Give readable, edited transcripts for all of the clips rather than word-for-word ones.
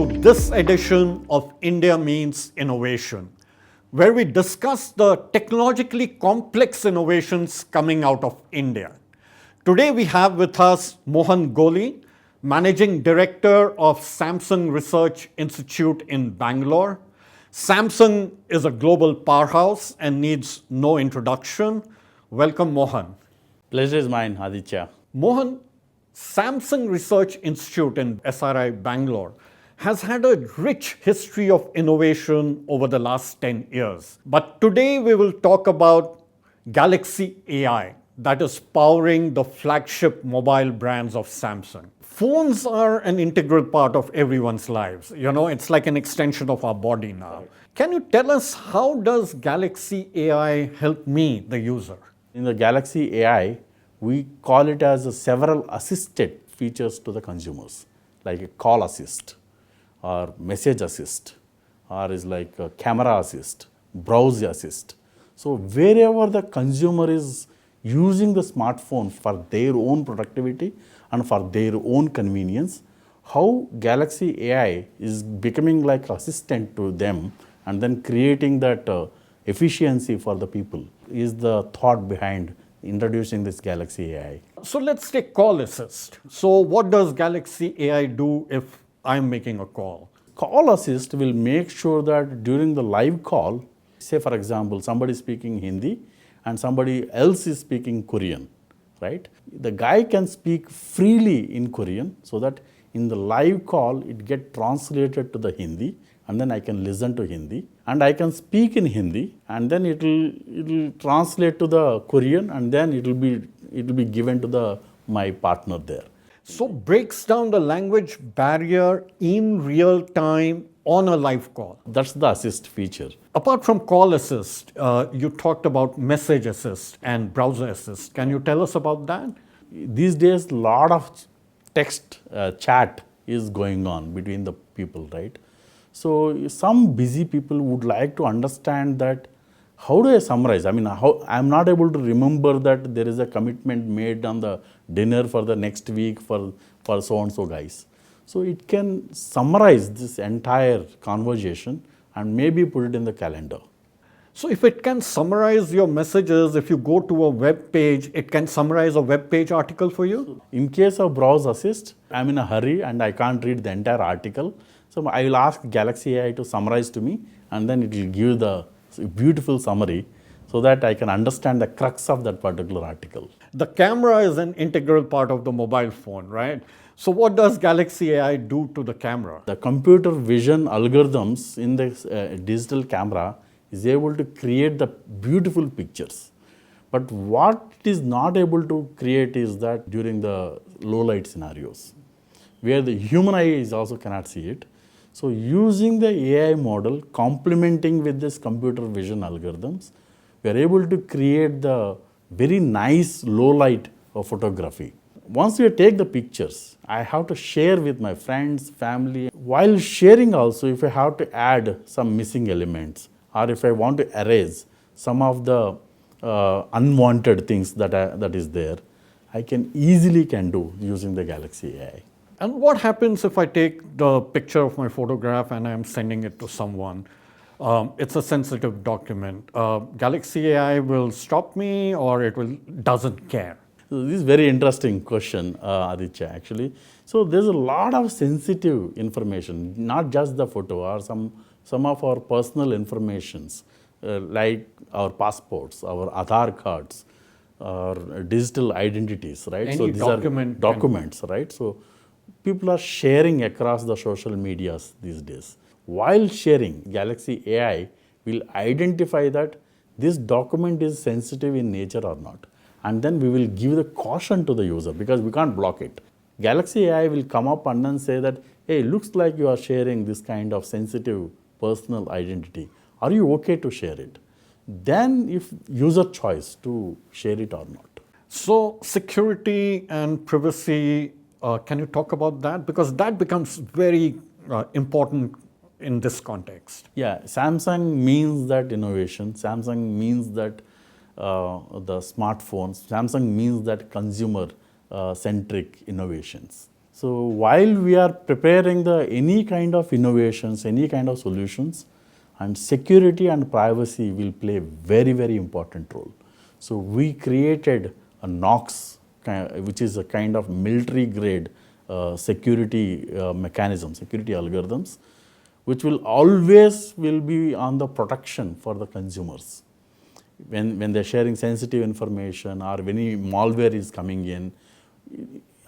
to this edition of India Means Innovation, where we discuss the technologically complex innovations coming out of India. Today we have with us Mohan Goli, Managing Director of Samsung Research Institute in Bangalore. Samsung is a global powerhouse and needs no introduction. Welcome, Mohan. Pleasure is mine, Aditya. Mohan, Samsung Research Institute in SRI Bangalore has had a rich history of innovation over the last 10 years. But today we will talk about Galaxy AI that is powering the flagship mobile brands of Samsung. Phones are an integral part of everyone's lives. You know, it's like an extension of our body now. Can you tell us how does Galaxy AI help me, the user? In the Galaxy AI, we call it as several assisted features to the consumers, like a call assist or message assist, or is like a camera assist, browse assist. So wherever the consumer is using the smartphone for their own productivity and for their own convenience, how Galaxy AI is becoming like assistant to them and then creating that efficiency for the people is the thought behind introducing this Galaxy AI. So let's take call assist. So what does Galaxy AI do if I'm making a call? Call assist will make sure that during the live call, say for example, somebody is speaking Hindi and somebody else is speaking Korean, right? The guy can speak freely in Korean so that in the live call, it get translated to the Hindi and then I can listen to Hindi and I can speak in Hindi and then it'll translate to the Korean and then it'll be given to my partner there. So breaks down the language barrier in real time on a live call. That's the assist feature. Apart from call assist, you talked about message assist and browser assist. Can you tell us about that? These days, a lot of text chat is going on between the people, right? So some busy people would like to understand that how do I summarize? I mean, I'm not able to remember that there is a commitment made on the dinner for the next week for so-and-so guys. So it can summarize this entire conversation and maybe put it in the calendar. So if it can summarize your messages, if you go to a web page, it can summarize a web page article for you? In case of Browse Assist, I'm in a hurry and I can't read the entire article. So I will ask Galaxy AI to summarize to me and then it will give the beautiful summary so that I can understand the crux of that particular article. The camera is an integral part of the mobile phone, right? So what does Galaxy AI do to the camera? The computer vision algorithms in the digital camera is able to create the beautiful pictures. But what it is not able to create is that during the low light scenarios, where the human eye is also cannot see it. So using the AI model, complementing with this computer vision algorithms, we are able to create the very nice low light of photography. Once we take the pictures, I have to share with my friends, family. While sharing also, if I have to add some missing elements, or if I want to erase some of the unwanted things that is there, I can easily do using the Galaxy AI. And what happens if I take the picture of my photograph and I'm sending it to someone? It's a sensitive document. Galaxy AI will stop me or doesn't care? So this is very interesting question, Aditya, actually. So there's a lot of sensitive information, not just the photo or some of our personal informations, like our passports, our Aadhaar cards, our digital identities, right? Any so these are documents, right? So people are sharing across the social medias these days. While sharing, Galaxy AI will identify that this document is sensitive in nature or not. And then we will give the caution to the user because we can't block it. Galaxy AI will come up and then say that, hey, looks like you are sharing this kind of sensitive personal identity. Are you okay to share it? Then if user choice to share it or not. So security and privacy, can you talk about that? Because that becomes very important in this context. Yeah, Samsung means that innovation. Samsung means that the smartphones. Samsung means that consumer centric innovations. So while we are preparing the any kind of innovations, any kind of solutions, and security and privacy will play very, very important role. So we created a NOx, which is a kind of military grade security mechanism, security algorithms, which will always will be on the protection for the consumers. When they're sharing sensitive information or when any malware is coming in,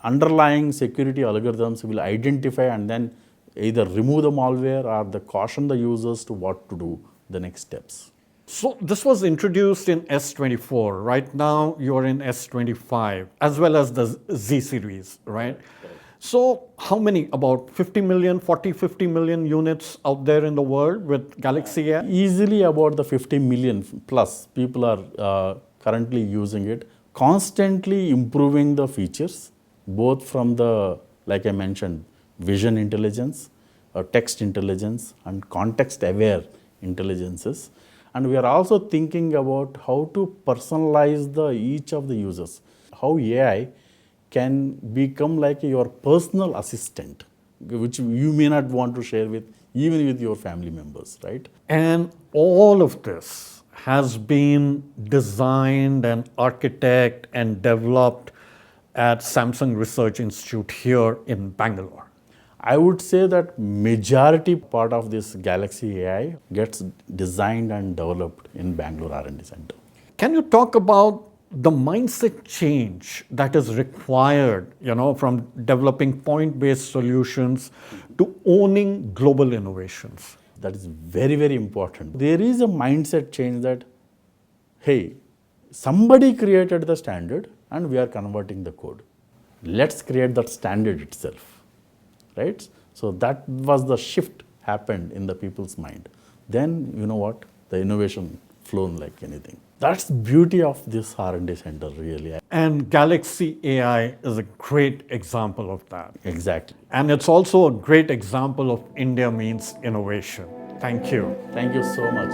underlying security algorithms will identify and then either remove the malware or the caution the users to what to do the next steps. So this was introduced in S24. Right now you're in S25 as well as the Z series, right? So how many, about 50 million, 40, 50 million units out there in the world with Galaxy AI? Easily about the 50 million plus people are currently using it, constantly improving the features, both from the, like I mentioned, vision intelligence, text intelligence, and context aware intelligences. And we are also thinking about how to personalize each of the users, how AI can become like your personal assistant, which you may not want to share with even with your family members, right? And all of this has been designed and architected and developed at Samsung Research Institute here in Bangalore. I would say that majority part of this Galaxy AI gets designed and developed in Bangalore R&D Center. Can you talk about the mindset change that is required, from developing point-based solutions to owning global innovations? That is very, very important. There is a mindset change that, hey, somebody created the standard and we are converting the code. Let's create that standard itself, right? So that was the shift happened in the people's mind. Then, you know what, the innovation flown like anything. That's beauty of this R&D center, really. And Galaxy AI is a great example of that. Exactly. And it's also a great example of India means innovation. Thank you. Thank you so much.